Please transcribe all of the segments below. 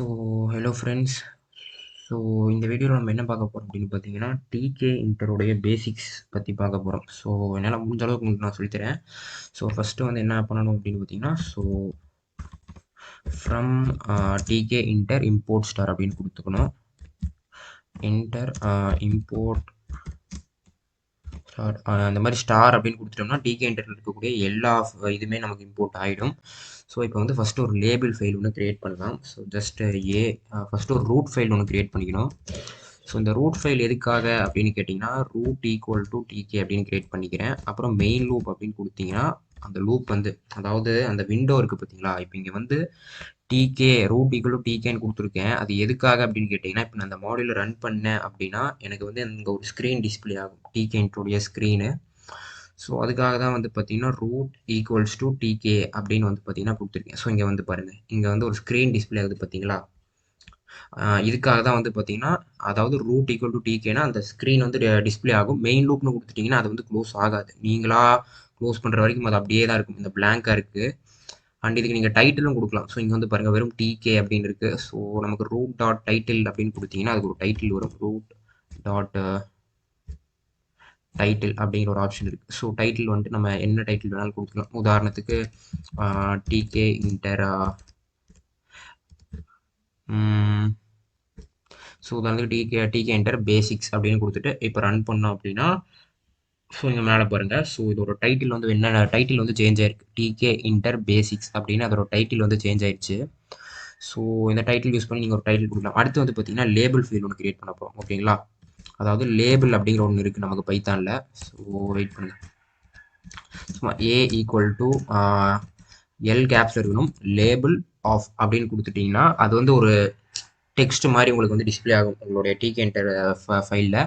So hello friends. So இந்த வீடியோவில் நம்ம என்ன பார்க்க போகிறோம் அப்படின்னு பார்த்தீங்கன்னா, டிகே இன்டருடைய பேசிக்ஸ் பற்றி பார்க்க போகிறோம். ஸோ என்னால் முடிஞ்ச அளவுக்கு உங்களுக்கு நான் சொல்லித்தரேன். ஸோ ஃபஸ்ட்டு வந்து என்ன பண்ணணும் அப்படின்னு பார்த்தீங்கன்னா, so from tkinter import star அப்படின்னு கொடுத்துக்கணும். இன்டர் இம்போர்ட் ஸ்டார் அந்த மாதிரி ஸ்டார் அப்படின்னு கொடுத்துட்டோம்னா டிகே இன்டர்ல இருக்கக்கூடிய எல்லா இதுவுமே நமக்கு இம்போர்ட் ஆகிடும். ஸோ இப்போ வந்து ஃபஸ்ட்டு ஒரு லேபிள் ஃபைல் ஒன்று க்ரியேட் பண்ணலாம். ஸோ ஜஸ்ட் ஃபஸ்ட்டு ஒரு ரூட் ஃபைல் ஒன்று க்ரியேட் பண்ணிக்கணும். ஸோ இந்த ரூட் ஃபைல் எதுக்காக அப்படின்னு கேட்டிங்கன்னா, ரூட் ஈக்குவல் டு டிகே அப்படின்னு க்ரியேட் பண்ணிக்கிறேன். அப்புறம் மெயின் லூப் அப்படின்னு கொடுத்தீங்கன்னா அந்த லூப் வந்து, அதாவது அந்த விண்டோ இருக்குது பார்த்தீங்களா, இப்போ இங்கே வந்து டிகே ரூட் ஈக்குவல் டு டிகேன்னு கொடுத்துருக்கேன். அது எதுக்காக அப்படின்னு கேட்டிங்கன்னா, இப்போ நான் அந்த மாடியூலை ரன் பண்ணேன் அப்படின்னா எனக்கு வந்து இங்கே ஒரு ஸ்க்ரீன் டிஸ்பிளே ஆகும், டிகே இன்ட்ரோடைய ஸ்க்ரீனு. ஸோ அதுக்காக தான் வந்து பார்த்தீங்கன்னா ரூட் ஈக்குவல்ஸ் டு டிகே அப்படின்னு வந்து பார்த்தீங்கன்னா கொடுத்துருக்கேன். ஸோ இங்கே வந்து பாருங்கள், இங்கே வந்து ஒரு ஸ்க்ரீன் டிஸ்பிளே ஆகுது பார்த்தீங்களா. இதுக்காக தான் வந்து பார்த்தீங்கன்னா, அதாவது ரூட் ஈக்குவல் டு டிகேனா அந்த ஸ்க்ரீன் வந்து டிஸ்பிளே ஆகும். மெயின் லூப்னு கொடுத்துட்டிங்கன்னா அது வந்து க்ளோஸ் ஆகாது. நீங்களா க்ளோஸ் பண்ணுற வரைக்கும் அது அப்படியே தான் இருக்கும், இந்த பிளாங்காக இருக்குது. அண்ட் இதுக்கு நீங்கள் டைட்டிலும் கொடுக்கலாம். ஸோ இங்கே வந்து பாருங்கள், வெறும் டிகே அப்படின்னு இருக்குது. ஸோ நமக்கு ரூட் டாட் டைட்டில் அப்படின்னு கொடுத்தீங்கன்னா அதுக்கு ஒரு டைட்டில் வரும், ரூட் டாட் டைட்டில் அப்படிங்கிற ஒரு ஆப்ஷன் இருக்குது. ஸோ டைட்டில் வந்துட்டு நம்ம என்ன டைட்டில் வேணாலும் கொடுத்துக்கலாம். உதாரணத்துக்கு டிகே இன்டரா, ஸோ உதாரணத்துக்கு டிகே இன்டர் பேசிக்ஸ் அப்படின்னு கொடுத்துட்டு இப்போ ரன் பண்ணோம் அப்படின்னா, ஸோ இங்கே மேலே பாருங்கள். ஸோ இதோட டைட்டில் வந்து என்ன டைட்டில் வந்து சேஞ்ச் ஆயிருக்கு, டிகே இன்டர் பேசிக்ஸ் அப்படின்னு அதோட டைட்டில் வந்து சேஞ்ச் ஆயிடுச்சு. ஸோ இந்த டைட்டில் யூஸ் பண்ணி நீங்கள் ஒரு டைட்டில் கொடுக்கலாம். அடுத்து வந்து பார்த்தீங்கன்னா லேபிள் ஃபீல்டு ஒன்று கிரியேட் பண்ண போகிறோம். ஓகேங்களா, அதாவது லேபிள் அப்படிங்கிற ஒன்று இருக்குது நமக்கு பைத்தானில். ஸோ வெயிட் பண்ணுங்க, சும்மா ஏ ஈக்குவல் டு எல் கேப்ஸில் இருக்கணும், லேபிள் ஆஃப் அப்படின்னு கொடுத்துட்டிங்கன்னா அது வந்து ஒரு டெக்ஸ்ட் மாதிரி உங்களுக்கு வந்து டிஸ்பிளே ஆகும் உங்களுடைய டிகே இன்டர் ஃபைலில்.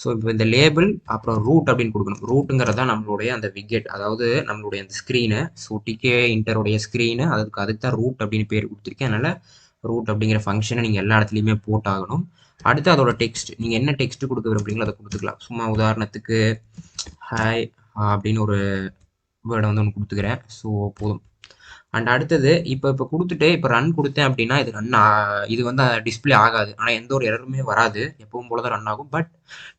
ஸோ இப்போ இந்த லேபிள் அப்புறம் ரூட் அப்படின்னு கொடுக்கணும். ரூட்டுங்கிறது தான் நம்மளுடைய அந்த விக்கெட், அதாவது நம்மளுடைய அந்த ஸ்க்ரீனு. ஸோ டிகே இன்டருடைய ஸ்க்ரீனு, அதுக்கு தான் ரூட் அப்படின்னு பேர் கொடுத்துருக்கேன். அதனால் ரூட் அப்படிங்கிற ஃபங்க்ஷனை நீங்கள் எல்லா இடத்துலையுமே போட்டாகணும். அடுத்து அதோட டெக்ஸ்ட், நீங்கள் என்ன டெக்ஸ்ட் கொடுக்க விரும்புறீங்களோ அதை கொடுத்துக்கலாம். சும்மா உதாரணத்துக்கு ஹாய் அப்படின்னு ஒரு வேர்டை வந்து ஒன்று கொடுத்துக்கிறேன். ஸோ போதும். அண்ட் அடுத்தது இப்போ கொடுத்துட்டு இப்போ ரன் கொடுத்தேன் அப்படின்னா இது வந்து டிஸ்பிளே ஆகாது. ஆனால் எந்த ஒரு எரருமே வராது, எப்பவும் போல தான் ரன் ஆகும். பட்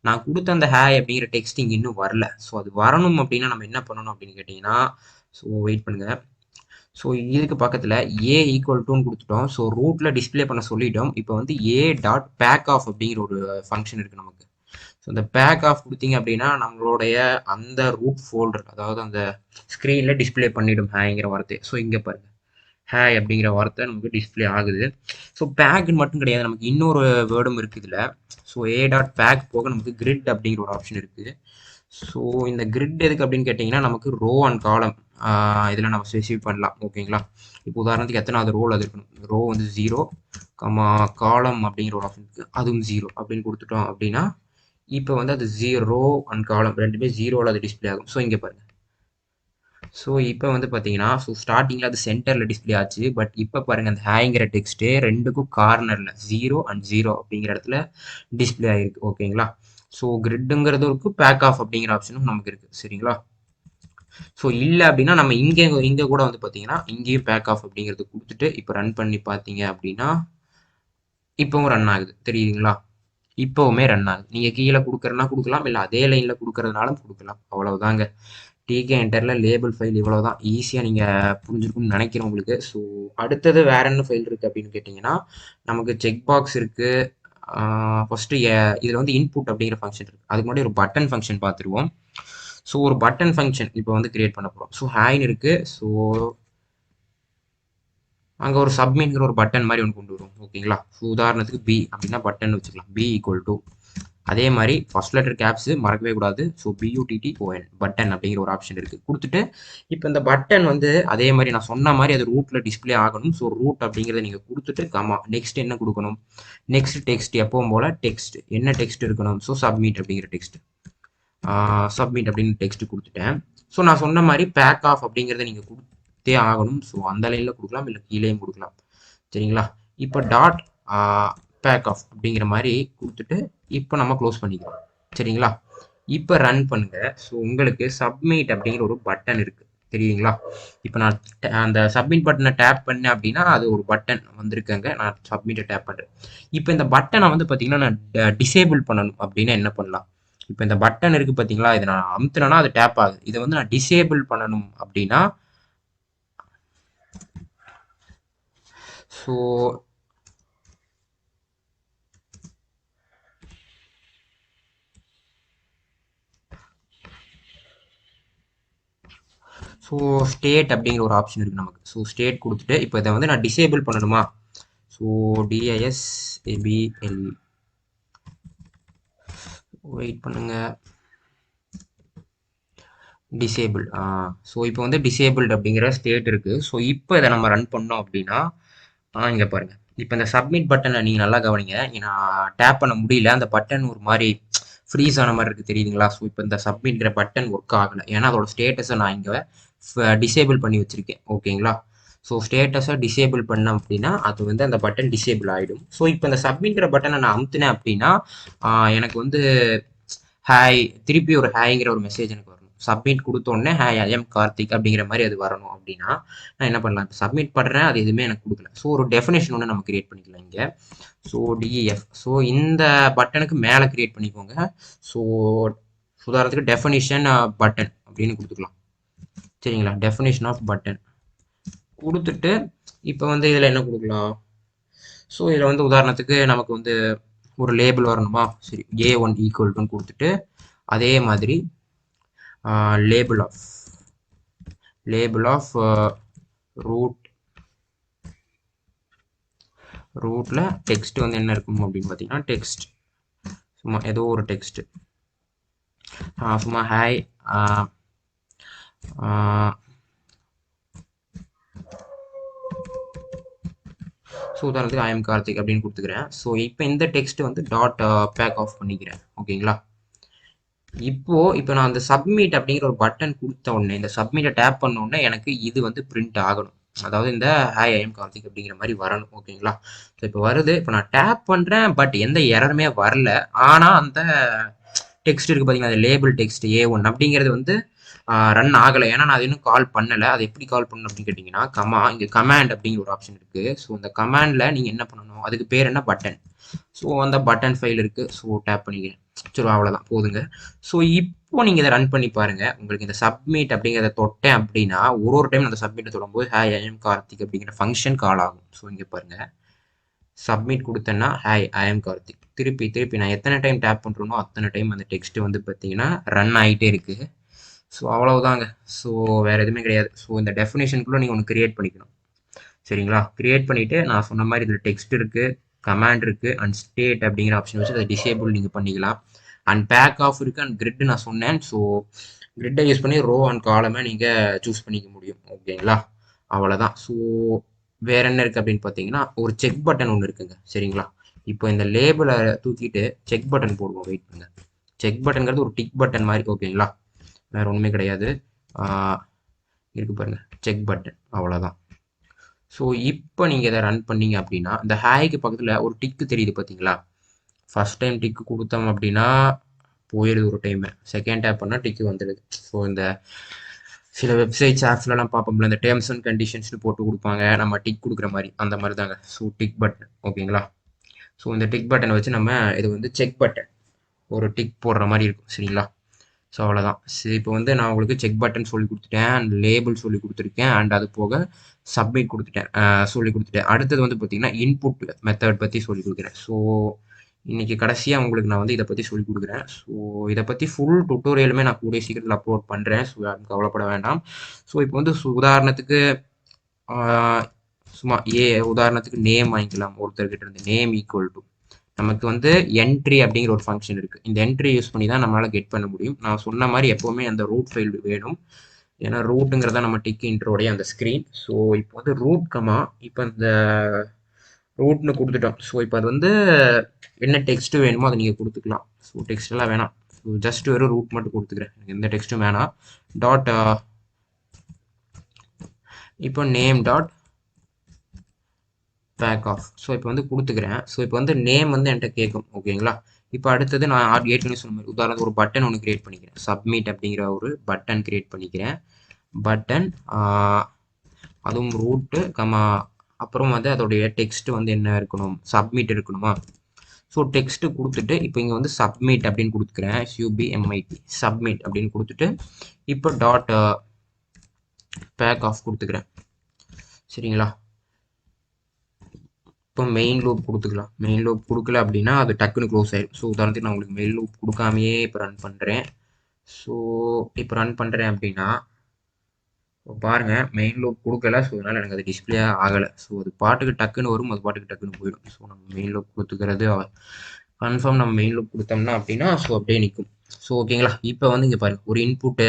நான் கொடுத்த அந்த ஹேய் அப்படிங்கிற டெக்ஸ்ட் இங்கே இன்னும் வரல. ஸோ அது வரணும் அப்படின்னா நம்ம என்ன பண்ணணும் அப்படின்னு கேட்டிங்கன்னா, ஸோ வெயிட் பண்ணுங்க. ஸோ இதுக்கு பக்கத்தில் ஏ ஈக்குவல் டுன்னு கொடுத்துட்டோம். ஸோ ரூட்டில் டிஸ்பிளே பண்ண சொல்லிட்டோம். இப்போ வந்து ஏ டாட் பேக் ஆஃப் அப்படிங்கிற ஒரு ஃபங்க்ஷன் இருக்குது நமக்கு. ஸோ இந்த பேக் ஆஃப் கொடுத்தீங்க அப்படின்னா நம்மளுடைய அந்த ரூட் ஃபோல்டர், அதாவது அந்த ஸ்க்ரீனில் டிஸ்பிளே பண்ணிவிடும் ஹேங்கிற வார்த்தை. ஸோ இங்கே பாருங்கள், ஹேய் அப்படிங்கிற வார்த்தை நமக்கு டிஸ்பிளே ஆகுது. ஸோ பேக்குன்னு மட்டும் கிடையாது, நமக்கு இன்னொரு வேர்டும் இருக்குது இதில். ஸோ ஏ டாட் பேக் போக நமக்கு கிரிட் அப்படிங்கிற ஒரு ஆப்ஷன் இருக்குது. ஸோ இந்த கிரிட் எதுக்கு அப்படின்னு கேட்டிங்கன்னா, நமக்கு ரோ அண்ட் காலம் இதில் நம்ம ஸ்பெசிஃபை பண்ணலாம். ஓகேங்களா, இப்போ உதாரணத்துக்கு எத்தனாவது ரோல் அது இருக்கணும், ரோ வந்து 0, காலம் அப்படிங்கிற ஒரு ஆப்ஷன் இருக்குது, அதுவும் 0 அப்படின்னு கொடுத்துட்டோம் அப்படின்னா இப்போ வந்து அது 0 அண்ட் காலம் ரெண்டுமே 0ல் அது டிஸ்பிளே ஆகும். ஸோ இங்கே பாருங்கள். ஸோ இப்போ வந்து பார்த்தீங்கன்னா, ஸோ ஸ்டார்டிங்கில் அது சென்டரில் டிஸ்பிளே ஆச்சு. பட் இப்போ பாருங்கள், அந்த ஹேங்கிற டெக்ஸ்ட்டு ரெண்டுக்கும் கார்னரில் 0 அண்ட் 0 அப்படிங்கிற இடத்துல டிஸ்பிளே ஆகிருக்கு. ஓகேங்களா, ஸோ கிரிட்டுங்கிறது இருக்குது, பேக் ஆஃப் அப்படிங்கிற ஆப்ஷனும் நமக்கு இருக்குது. சரிங்களா, ஸோ இல்லை அப்படின்னா நம்ம இங்கே கூட வந்து பார்த்தீங்கன்னா இங்கேயும் பேக் ஆஃப் அப்படிங்கிறது கொடுத்துட்டு இப்போ ரன் பண்ணி பார்த்தீங்க அப்படின்னா இப்போவும் ரன் ஆகுது, தெரியுதுங்களா. இப்போவுமே ரன் ஆகுது. நீங்கள் கீழே கொடுக்குறதுனா கொடுக்கலாம், இல்லை அதே லைனில் கொடுக்குறதுனாலும் கொடுக்கலாம். அவ்வளவுதாங்க. டிகே இன்டரில் லேபிள் ஃபைல் இவ்வளோ தான். ஈஸியாக நீங்கள் புரிஞ்சிருக்கும்னு நினைக்கிறேன் உங்களுக்கு. ஸோ அடுத்தது வேற என்ன ஃபைல் இருக்குது அப்படின்னு கேட்டிங்கன்னா, நமக்கு செக் பாக்ஸ் இருக்குது. ஃபஸ்ட்டு இதில் வந்து இன்புட் அப்படிங்கிற ஃபங்க்ஷன் இருக்குது. அதுக்கு முன்னாடி ஒரு பட்டன் ஃபங்க்ஷன் பார்த்துருவோம். ஸோ ஒரு பட்டன் ஃபங்க்ஷன் இப்போ வந்து கிரியேட் பண்ண போகிறோம். ஸோ ஹேன்னு இருக்குது. ஸோ அங்கே ஒரு சப்மிட்ங்கிற ஒரு பட்டன் மாதிரி ஒன்று கொண்டு வரும். ஓகேங்களா, ஸோ உதாரணத்துக்கு பி அப்படின்னா பட்டன் வச்சுக்கலாம். பி ஈக்குவல் டு, அதே மாதிரி ஃபர்ஸ்ட் லெட்டர் கேப்ஸு மறக்கவே கூடாது. ஸோ BUTTON பட்டன் அப்படிங்கிற ஒரு ஆப்ஷன் இருக்குது கொடுத்துட்டு, இப்போ இந்த பட்டன் வந்து அதே மாதிரி நான் சொன்ன மாதிரி அது ரூட்டில் டிஸ்பிளே ஆகணும். ஸோ ரூட் அப்படிங்கிறத நீங்கள் கொடுத்துட்டு நெக்ஸ்ட் என்ன கொடுக்கணும், நெக்ஸ்ட் டெக்ஸ்ட் எப்பவும் போல் டெக்ஸ்ட் என்ன டெக்ஸ்ட் இருக்கணும். ஸோ சப்மிட் அப்படிங்கிற டெக்ஸ்ட், சப்மிட் அப்படின்னு டெக்ஸ்ட் கொடுத்துட்டேன். ஸோ நான் சொன்ன மாதிரி பேக் ஆஃப் அப்படிங்கிறத நீங்கள் கொடுத்தே ஆகணும். ஸோ அந்த லைனில் கொடுக்கலாம், இல்லை கீழேயும் கொடுக்கலாம். சரிங்களா, இப்போ டாட் பேக் ஆஃப் அப்படிங்கிற மாதிரி கொடுத்துட்டு இப்போ நம்ம க்ளோஸ் பண்ணிக்கிறோம். சரிங்களா, இப்போ ரன் பண்ணுங்க. ஸோ உங்களுக்கு சப்மிட் அப்படிங்கிற ஒரு பட்டன் இருக்குது, தெரியுங்களா? இப்போ நான் அந்த சப்மிட் பட்டனை டேப் பண்ணேன் அப்படின்னா அது ஒரு பட்டன் வந்திருக்கங்க. நான் சப்மிட்டை டேப் பண்ணுறேன். இப்போ இந்த பட்டனை வந்து பார்த்தீங்கன்னா நான் டிசேபிள் பண்ணணும் அப்படின்னா என்ன பண்ணலாம்? இப்போ இந்த பட்டன் இருக்கு பார்த்தீங்களா? இதை நான் அமுத்துனேன்னா அது டேப் ஆகுது. இதை வந்து நான் டிசேபிள் பண்ணணும் அப்படின்னா ஸோ ஸோ ஸ்டேட் அப்படிங்கிற ஒரு ஆப்ஷன் இருக்குது நமக்கு. ஸோ ஸ்டேட் கொடுத்துட்டு இப்போ இதை வந்து நான் டிசேபிள் பண்ணணுமா? ஸோ டிஐஎஸ்ஏபிஎல் வெயிட் பண்ணுங்க. டிசேபிள். ஸோ இப்போ வந்து டிசேபிள்டு அப்படிங்கிற ஸ்டேட் இருக்குது. ஸோ இப்போ இதை நம்ம ரன் பண்ணோம் அப்படின்னா இங்கே பாருங்கள். இப்போ இந்த சப்மிட் பட்டனை நீங்கள் நல்லா கவனிங்க. நான் டேப் பண்ண முடியல. அந்த பட்டன் ஒரு மாதிரி ஃப்ரீஸ் ஆன மாதிரி இருக்குது தெரியுதுங்களா? ஸோ இப்போ இந்த சப்மிட்ங்கிற பட்டன் ஒர்க் ஆகலை. ஏன்னா அதோட ஸ்டேட்டஸை நான் இங்கே டிசேபிள் பண்ணி வச்சுருக்கேன். ஓகேங்களா? ஸோ ஸ்டேட்டஸை டிசேபிள் பண்ணேன் அப்படின்னா அது வந்து அந்த பட்டன் டிசேபிள் ஆகிடும். ஸோ இப்போ இந்த சப்மிட்ங்கிற பட்டனை நான் அமுத்தினேன் அப்படின்னா எனக்கு வந்து ஹாய் திருப்பி ஒரு ஹாய்ங்கிற ஒரு மெசேஜ் எனக்கு வரணும். சப்மிட் கொடுத்தோடனே ஹாய் ஐ எம் கார்த்திக் அப்படிங்கிற மாதிரி அது வரணும் அப்படின்னா நான் என்ன பண்ணலாம்? சப்மிட் பண்ணுறேன், அது எதுவுமே எனக்கு கொடுக்கல. ஸோ ஒரு டெஃபினேஷன் ஒன்று நம்ம கிரியேட் பண்ணிக்கலாம் இங்கே. So DEF. ஸோ இந்த பட்டனுக்கு மேலே கிரியேட் பண்ணிக்கோங்க. ஸோ உதாரணத்துக்கு டெஃபினிஷன் பட்டன் அப்படின்னு கொடுத்துக்கலாம். சரிங்களா? டெஃபினேஷன் ஆஃப் பட்டன் கொடுத்துட்டு இப்போ வந்து இதில் என்ன கொடுக்கலாம்? ஸோ இதில் வந்து உதாரணத்துக்கு நமக்கு வந்து ஒரு லேபிள் வரணுமா? சரி, A1 ஈக்குவல் கொடுத்துட்டு அதே மாதிரி லேபிள் ஆஃப் ரூட்ல டெக்ஸ்ட் வந்து என்ன இருக்கும் அப்படின்னு பார்த்தீங்கன்னா டெக்ஸ்ட் சும்மா ஏதோ ஒரு டெக்ஸ்ட் சும்மா ஹாய் ஸோ உதாரணத்துக்கு ஐ எம் கார்த்திக் அப்படின்னு கொடுத்துக்கிறேன். ஸோ இப்போ இந்த டெக்ஸ்ட் வந்து டாட் பேக் ஆஃப் பண்ணிக்கிறேன். ஓகேங்களா? இப்போ நான் அந்த சப்மிட் அப்படிங்கிற ஒரு பட்டன் கொடுத்த உடனே இந்த சப்மிட்டை டேப் பண்ண உடனே எனக்கு இது வந்து பிரிண்ட் ஆகணும். அதாவது இந்த ஹாய் ஐ எம் கார்த்திக் அப்படிங்கிற மாதிரி வரணும். ஓகேங்களா? ஸோ இப்போ வருது. இப்போ நான் டேப் பண்ணுறேன், பட் எந்த எரருமே வரல. ஆனால் அந்த டெக்ஸ்ட் இருக்குது பார்த்தீங்கன்னா, அந்த லேபிள் டெக்ஸ்ட் A1 அப்படிங்கிறது வந்து ரன் ஆகலை. ஏன்னா நான் அது இன்னும் கால் பண்ணலை. அது எப்படி கால் பண்ணணும் அப்படின்னு கேட்டிங்கன்னா இங்கே கமாண்ட் அப்படிங்கிற ஒரு ஆப்ஷன் இருக்குது. ஸோ அந்த கமாண்டில் நீங்கள் என்ன பண்ணணும்? அதுக்கு பேர் என்ன? பட்டன். ஸோ அந்த பட்டன் ஃபைல் இருக்குது. ஸோ டேப் பண்ணிக்கிறேன். சரி, அவ்வளோதான், போதுங்க. ஸோ இப்போ நீங்கள் இதை ரன் பண்ணி பாருங்கள். உங்களுக்கு இந்த சப்மிட் அப்படிங்கிறத தொட்டேன் அப்படின்னா ஒரு டைம் அந்த சப்மிட்டை தொடும்போது ஹாய் ஐ எம் கார்த்திக் அப்படிங்கிற ஃபங்க்ஷன் கால் ஆகும். ஸோ இங்கே பாருங்கள், சப்மிட் கொடுத்தேன்னா ஹாய் ஐ எம் கார்த்திக். திருப்பி நான் எத்தனை டைம் டேப் பண்ணுறேனோ அத்தனை டைம் அந்த டெக்ஸ்ட் வந்து பார்த்தீங்கன்னா ரன் ஆகிட்டே இருக்குது. ஸோ அவ்வளவுதாங்க. ஸோ வேறு எதுவுமே கிடையாது. ஸோ இந்த டெஃபினேஷனுக்குள்ளே நீங்கள் ஒன்று கிரியேட் பண்ணிக்கணும். சரிங்களா? கிரியேட் பண்ணிவிட்டு நான் சொன்ன மாதிரி இதில் டெக்ஸ்ட் இருக்குது, கமாண்ட் இருக்குது, அண்ட் ஸ்டேட் அப்படிங்கிற ஆப்ஷன் வச்சு அதை டிசேபிள் நீங்கள் பண்ணிக்கலாம். அண்ட் பேக் ஆஃப் இருக்குது, அண்ட் கிரிட் நான் சொன்னேன். ஸோ கிரிட்டை யூஸ் பண்ணி ரோ அண்ட் காலமை நீங்கள் சூஸ் பண்ணிக்க முடியும். ஓகேங்களா? அவ்வளோதான். ஸோ வேறு என்ன இருக்குது அப்படின்னு பார்த்தீங்கன்னா ஒரு செக் பட்டன் ஒன்று இருக்குங்க. சரிங்களா? இப்போ இந்த லேபிளை தூக்கிட்டு செக் பட்டன் போடுவோம். வெயிட் பண்ணுங்க. செக் பட்டன்கிறது ஒரு டிக் பட்டன் மாதிரி. ஓகேங்களா? வேறு ஒன்றுமே கிடையாது. இருக்கு பாருங்க, செக் பட்டன். அவ்வளோதான். ஸோ இப்போ நீங்கள் இதை ரன் பண்ணீங்க அப்படின்னா இந்த ஹேய்க்கு பக்கத்தில் ஒரு டிக்கு தெரியுது பார்த்தீங்களா? ஃபர்ஸ்ட் டைம் டிக்கு கொடுத்தோம் அப்படின்னா போயிடுது ஒரு டைமு. செகண்ட் டேப் பண்ணால் டிக்கு வந்துடுது. ஸோ இந்த சில வெப்சைட்ஸ் ஆப்ஸ்லலாம் பார்ப்போம்ல, இந்த டேர்ம்ஸ் அண்ட் கண்டிஷன்ஸ்னு போட்டு கொடுப்பாங்க, நம்ம டிக் கொடுக்குற மாதிரி, அந்த மாதிரி தாங்க. So tick button. ஓகேங்களா? ஸோ இந்த டிக் பட்டனை வச்சு நம்ம இது வந்து செக் பட்டன் ஒரு டிக் போடுற மாதிரி இருக்கும். சரிங்களா? ஸோ அவ்வளோதான். சரி, இப்போ வந்து நான் உங்களுக்கு செக் பட்டன் சொல்லி கொடுத்துட்டேன், அண்ட் லேபிள் சொல்லி கொடுத்துருக்கேன், அண்ட் அது போக சப்மிட் கொடுத்துட்டேன், சொல்லி கொடுத்துட்டேன். அடுத்தது வந்து பார்த்தீங்கன்னா இன்புட் மெத்தட் பற்றி சொல்லி கொடுக்குறேன். ஸோ இன்னைக்கு கடைசியாக உங்களுக்கு நான் வந்து இதை பற்றி சொல்லி கொடுக்குறேன். ஸோ இதை பற்றி ஃபுல் டுட்டோரியலுமே நான் கூடிய சீக்கிரத்தில் அப்லோட் பண்ணுறேன். ஸோ யாரும் கவலைப்பட வேண்டாம். ஸோ இப்போ வந்து உதாரணத்துக்கு சும்மா உதாரணத்துக்கு நேம் வாங்கிக்கலாம். ஒருத்தர்கிட்ட இருந்து நேம் ஈக்குவல் டு நமக்கு வந்து என்ட்ரி அப்படிங்கிற ஒரு ஃபங்க்ஷன் இருக்குது. இந்த என்ட்ரி யூஸ் பண்ணி தான் நம்மளால் கெட் பண்ண முடியும். நான் சொன்ன மாதிரி எப்போவுமே அந்த ரூட் ஃபைல் வேணும். ஏன்னா ரூட்டுங்கிறதா நம்ம டிக்கின்ட்ரோடைய அந்த ஸ்க்ரீன். ஸோ இப்போ வந்து ரூட் இப்போ இந்த ரூட்னு கொடுத்துட்டோம். ஸோ இப்போ அது வந்து என்ன டெக்ஸ்ட்டு வேணுமோ அதை நீங்கள் கொடுத்துக்கலாம். ஸோ டெக்ஸ்டெல்லாம் வேணாம். ஸோ ஜஸ்ட் வெறும் ரூட் மட்டும் கொடுத்துக்கிறேன். எனக்கு எந்த டெக்ஸ்ட்டும் வேணாம். டாட் இப்போ நேம் டாட் பேக் ஆஃப். ஸோ இப்போ வந்து கொடுத்துக்கிறேன். ஸோ இப்போ வந்து நேம் வந்து என்கிட்ட கேட்கும். ஓகேங்களா? இப்போ அடுத்தது நான் ஏற்கனவே சொன்ன மாதிரி உதாரணத்துக்கு ஒரு பட்டன் ஒன்று கிரியேட் பண்ணிக்கிறேன். சப்மிட் அப்படிங்கிற ஒரு பட்டன் கிரியேட் பண்ணிக்கிறேன். பட்டன் அதுவும் ரூட்டு அப்புறம் வந்து அதோடைய டெக்ஸ்ட் வந்து என்ன இருக்கணும், சப்மிட் இருக்கணுமா. ஸோ டெக்ஸ்ட் கொடுத்துட்டு இப்போ இங்கே வந்து சப்மிட் அப்படின்னு கொடுத்துக்கிறேன், SUBMIT சப்மிட் அப்படின்னு கொடுத்துட்டு இப்போ டாட் பேக் ஆஃப் கொடுத்துக்கிறேன். சரிங்களா. இப்போ மெயின் லூப் கொடுத்துக்கலாம். மெயின் லூப் கொடுக்கல அப்படின்னா அது டக்குன்னு க்ளோஸ் ஆயிடும். ஸோ உதாரணத்துக்கு நான் உங்களுக்கு மெயின் லூப் கொடுக்காமையே இப்போ ரன் பண்ணுறேன். ஸோ இப்போ ரன் பண்ணுறேன் அப்படின்னா பாருங்க, மெயின் லூப் கொடுக்கல. ஸோ அதனால எனக்கு அது டிஸ்பிளே ஆகலை. ஸோ அது பாட்டுக்கு டக்குன்னு வரும், அது பாட்டுக்கு டக்குன்னு போயிடும். ஸோ நம்ம மெயின் லூப் கொடுத்துக்கிறது கன்ஃபார்ம். நம்ம மெயின் லூப் கொடுத்தோம்னா அப்படின்னா ஸோ அப்படியே நிற்கும். ஸோ ஓகேங்களா. இப்போ வந்து இங்கே பாருங்க, ஒரு இன்புட்டு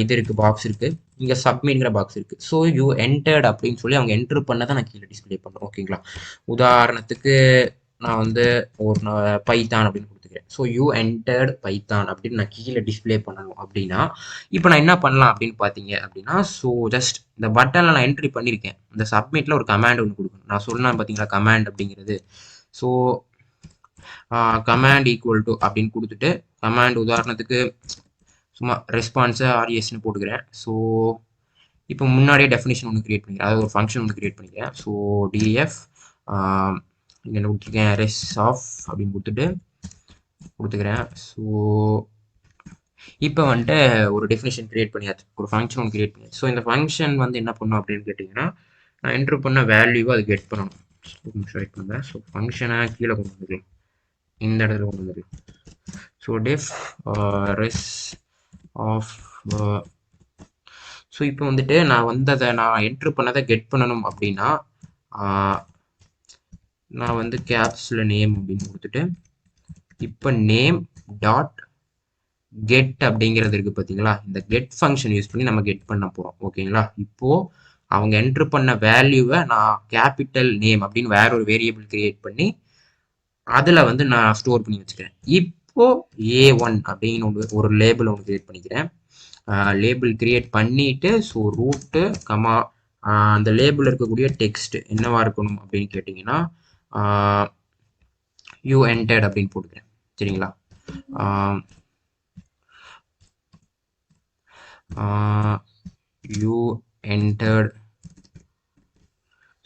இது இருக்குது, பாக்ஸ் இருக்குது, இங்கே சப்மிட்ங்கிற பாக்ஸ் இருக்குது. ஸோ யூ என்டர்ட் அப்படின்னு சொல்லி அவங்க என்ட்ரு பண்ணதை நான் கீழே டிஸ்பிளே பண்ணுறேன். ஓகேங்களா. உதாரணத்துக்கு நான் வந்து ஒரு பைத்தான் அப்படின்னு கொடுத்துக்கிறேன். ஸோ யூ என்டர்ட் பைத்தான் அப்படின்னு நான் கீழே டிஸ்பிளே பண்ணணும் அப்படின்னா இப்போ நான் என்ன பண்ணலாம் அப்படின்னு பார்த்தீங்க அப்படின்னா, ஸோ ஜஸ்ட் இந்த பட்டனில் நான் என்ட்ரி பண்ணியிருக்கேன். இந்த சப்மிட்டில் ஒரு கமாண்ட் ஒன்று கொடுக்கணும். நான் சொன்னேன் பார்த்தீங்களா கமாண்ட் அப்படிங்கிறது. ஸோ கமாண்ட் ஈக்குவல் டு அப்படின்னு கொடுத்துட்டு கமாண்ட் உதாரணத்துக்கு சும்மா ரெஸ்பான்ஸை RESன்னு போட்டுக்கிறேன். ஸோ இப்போ முன்னாடியே டெஃபினிஷன் ஒன்று கிரியேட் பண்ணிக்கிறேன், அதாவது ஒரு ஃபங்க்ஷன் ஒன்று கிரியேட் பண்ணிக்கிறேன். ஸோ DF இங்கே என்ன கொடுத்துருக்கேன், ரெஸ் ஆஃப் அப்படின்னு கொடுத்துக்கிறேன். ஸோ இப்போ வந்துட்டு ஒரு டெஃபினிஷன் கிரியேட் பண்ணியாச்சு, ஒரு ஃபங்க்ஷன் ஒன்று கிரியேட் பண்ணியாச்சு. ஸோ இந்த ஃபங்க்ஷன் வந்து என்ன பண்ணும் அப்படின்னு கேட்டிங்கன்னா, நான் என்ட்ரு பண்ண வேல்யூவை அது கெட் பண்ணணும். வெயிட் பண்ணுறேன். ஸோ ஃபங்க்ஷனை கீழே கொண்டு வந்துக்கலாம், இந்த இடத்துல கொண்டு வந்துக்கலாம். ஸோ டெஃப் ரெஸ் ஆஃப். ஸோ இப்போ வந்துட்டு நான் வந்ததை நான் என்ட்ரு பண்ணதை கெட் பண்ணணும் அப்படின்னா நான் வந்து கேப்ஸில் நேம் அப்படின்னு கொடுத்துட்டு இப்போ நேம் டாட் கெட் அப்படிங்கிறது இருக்குது பார்த்தீங்களா. இந்த கெட் ஃபங்க்ஷன் யூஸ் பண்ணி நம்ம கெட் பண்ண போகிறோம். ஓகேங்களா. இப்போது அவங்க என்ட்ரு பண்ண வேல்யூவை நான் கேபிட்டல் நேம் அப்படின்னு வேற ஒரு வேரியபிள் கிரியேட் பண்ணி அதில் வந்து நான் ஸ்டோர் பண்ணி வச்சுக்கிறேன். இப்போ A1 அப்படின்னு ஒரு லேபிள் ஒன்று கிரியேட் பண்ணிக்கிறேன். லேபிள் கிரியேட் பண்ணிட்டு ஸோ ரூட்டு அந்த லேபிள் இருக்கக்கூடிய டெக்ஸ்ட் என்னவா இருக்கணும் அப்படின்னு கேட்டிங்கன்னா யூ என்டர்ட் அப்படின்னு போட்டுக்கிறேன். சரிங்களா. You entered.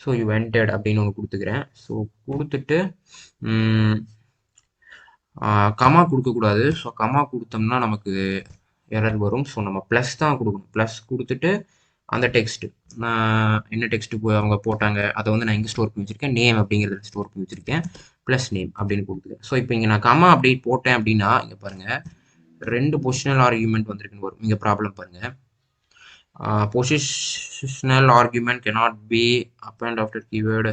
So you entered அப்படின்னு ஒன்று கொடுத்துக்கிறேன். ஸோ கொடுத்துட்டு கமா கொடுக்கக்கூடாது. ஸோ கமா கொடுத்தோம்னா நமக்கு எரர் வரும். ஸோ நம்ம ப்ளஸ் தான் கொடுக்கணும். ப்ளஸ் கொடுத்துட்டு அந்த டெக்ஸ்ட் என்ன டெக்ஸ்ட் அவங்க போட்டாங்க அதை வந்து நான் இங்கே ஸ்டோர் பண்ணி வச்சுருக்கேன், நேம் அப்படிங்கிறத ஸ்டோர் பண்ணி வச்சுருக்கேன், ப்ளஸ் நேம் அப்படின்னு கொடுத்துருக்கேன். ஸோ இப்போ இங்கே நான் கமா அப்படி போட்டேன் அப்படின்னா இங்கே பாருங்கள் 2 பொசிஷனல் ஆர்குமெண்ட் வந்திருக்குன்னு வரும். இங்கே ப்ராப்ளம் பாருங்கள், positional argument cannot be append after keyword.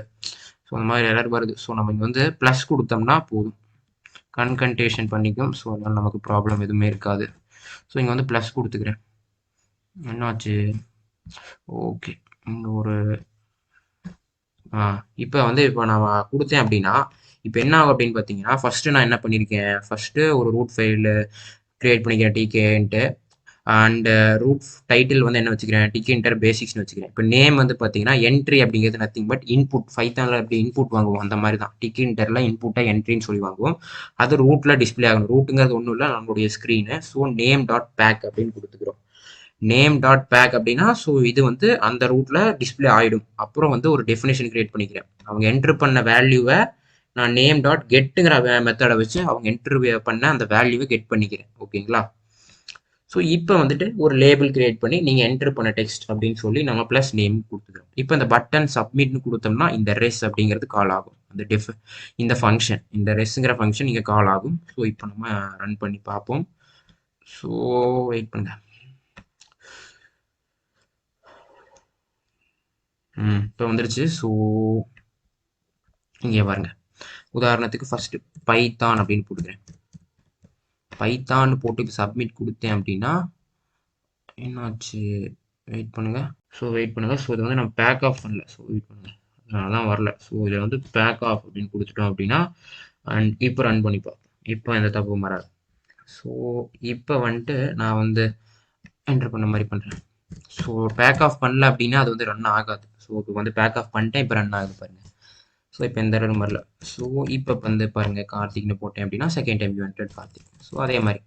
So அந்த மாதிரி எரர் வருது. ஸோ நம்ம இங்கே வந்து ப்ளஸ் கொடுத்தோம்னா போதும், கன்கன்டேஷன் பண்ணிக்கும். ஸோ அதனால் நமக்கு ப்ராப்ளம் எதுவுமே இருக்காது. ஸோ இங்கே வந்து ப்ளஸ் கொடுத்துக்கிறேன். என்னாச்சு, ஓகே. இங்கே ஒரு இப்போ வந்து இப்போ நான் கொடுத்தேன் அப்படின்னா இப்போ என்ன ஆகும் அப்படின்னு பார்த்தீங்கன்னா, ஃபஸ்ட்டு நான் என்ன பண்ணியிருக்கேன், ஃபஸ்ட்டு ஒரு ரூட் ஃபைல் க்ரியேட் பண்ணிக்கிறேன் டிகேன்ட்டு. அண்ட் ரூட் டைட்டில் வந்து என்ன வச்சுக்கிறேன், Tkinter பேசிக்ஸ்னு வச்சுக்கிறேன். இப்போ நேம் வந்து பார்த்தீங்கன்னா என்ட்ரி அப்படிங்கிறது நத்திங் பட் இன்புட். பைத்தானில் எப்படி இன்புட் வாங்குவோம் அந்த மாதிரி தான் Tkinterல இன்புட்டாக என்ட்ரின்னு சொல்லி வாங்குவோம். அது ரூட்டில் டிஸ்பிளே ஆகணும். ரூட்டுங்கிறது ஒன்றும் இல்லை, நம்மளுடைய screen. So name dot pack அப்படின்னு கொடுத்துக்கிறோம். நேம் டாட் பேக் அப்படின்னா ஸோ இது வந்து அந்த ரூட்டில் டிஸ்பிளே ஆகிடும். அப்புறம் வந்து ஒரு டெஃபினேஷன் கிரியேட் பண்ணிக்கிறேன். அவங்க என்ட்ரு பண்ண வேல்யூவை நான் நேம் டாட் கெட்டுங்கிற மெத்தடை வச்சு அவங்க என்ட்ரு பண்ண அந்த வேல்யூவை கெட் பண்ணிக்கிறேன். ஓகேங்களா. ஸோ இப்போ வந்துட்டு ஒரு லேபிள் கிரியேட் பண்ணி நீங்கள் என்ட்ரு பண்ண டெக்ஸ்ட் அப்படின்னு சொல்லி நம்ம ப்ளஸ் நேம் கொடுத்துக்கிறோம். இப்போ இந்த பட்டன் சப்மிட்னு கொடுத்தோம்னா இந்த ரெஸ் அப்படிங்கிறது கால் ஆகும். அந்த இந்த ஃபங்க்ஷன், இந்த ரெஸ்ங்கிற ஃபங்க்ஷன் இங்கே கால் ஆகும். ஸோ இப்போ நம்ம ரன் பண்ணி பார்ப்போம். ஸோ வெயிட் பண்ணுங்க. இப்போ வந்துருச்சு. ஸோ இங்கே பாருங்க, உதாரணத்துக்கு ஃபஸ்ட்டு பைத்தான் அப்படின்னு போட்டுக்கிறேன். பைத்தான் போட்டு இப்போ சப்மிட் கொடுத்தேன் அப்படின்னா என்னாச்சு, வெயிட் பண்ணுங்க. ஸோ வெயிட் பண்ணுங்க. ஸோ இதை வந்து நம்ம பேக் ஆஃப் பண்ணல. ஸோ வெயிட் பண்ணுங்க, அதான் வரல. ஸோ இதை வந்து பேக் ஆஃப் அப்படின்னு கொடுத்துட்டோம் அப்படின்னா அண்ட் இப்போ ரன் பண்ணி பார்ப்போம். இப்போ எந்த தப்பும் வராது. ஸோ இப்போ வந்துட்டு நான் வந்து என்டர் பண்ண மாதிரி பண்ணுறேன். ஸோ பேக் ஆஃப் பண்ணல அப்படின்னா அது வந்து ரன் ஆகாது. ஸோ இப்போ வந்து பேக் ஆஃப் பண்ணிட்டேன், இப்போ ரன் ஆகுது பாருங்க. ஸோ இப்போ எந்த எரரும் வரல. ஸோ இப்போ வந்து பாருங்க கார்த்திக்னு போட்டேன் அப்படின்னா second time you entered Karthik. So அதே மாதிரி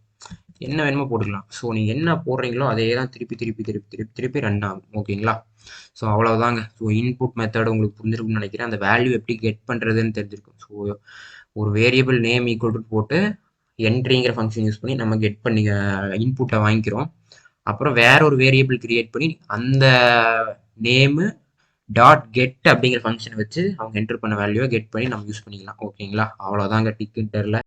என்ன வேணுமோ போட்டுக்கலாம். ஸோ நீங்கள் என்ன போடுறீங்களோ அதே தான் திருப்பி திருப்பி திருப்பி திருப்பி திருப்பி ரன் ஆகும். ஓகேங்களா? ஸோ அவ்வளோதாங்க. ஸோ இன்புட் மெத்தட் உங்களுக்கு புரிஞ்சிருக்கும்னு நினைக்கிறேன். அந்த வேல்யூ எப்படி கெட் பண்ணுறதுன்னு தெரிஞ்சிருக்கும். ஸோ ஒரு வேரியபிள் நேம் ஈக்குவல் டு போட்டு என்ட்ரிங்கிற ஃபங்க்ஷன் யூஸ் பண்ணி நம்ம கெட் பண்ணி இன்புட்டை வாங்கிக்கிறோம். அப்புறம் வேற ஒரு வேரியபிள் கிரியேட் பண்ணி அந்த நேமு டாட் கெட் அப்படிங்கிற ஃபங்க்ஷனை வச்சு அவங்க என்டர் பண்ண வேல்யூவை கெட் பண்ணி நம்ம யூஸ் பண்ணிக்கலாம். ஓகேங்களா? அவ்வளோதாங்க டிக் இன்டரில்.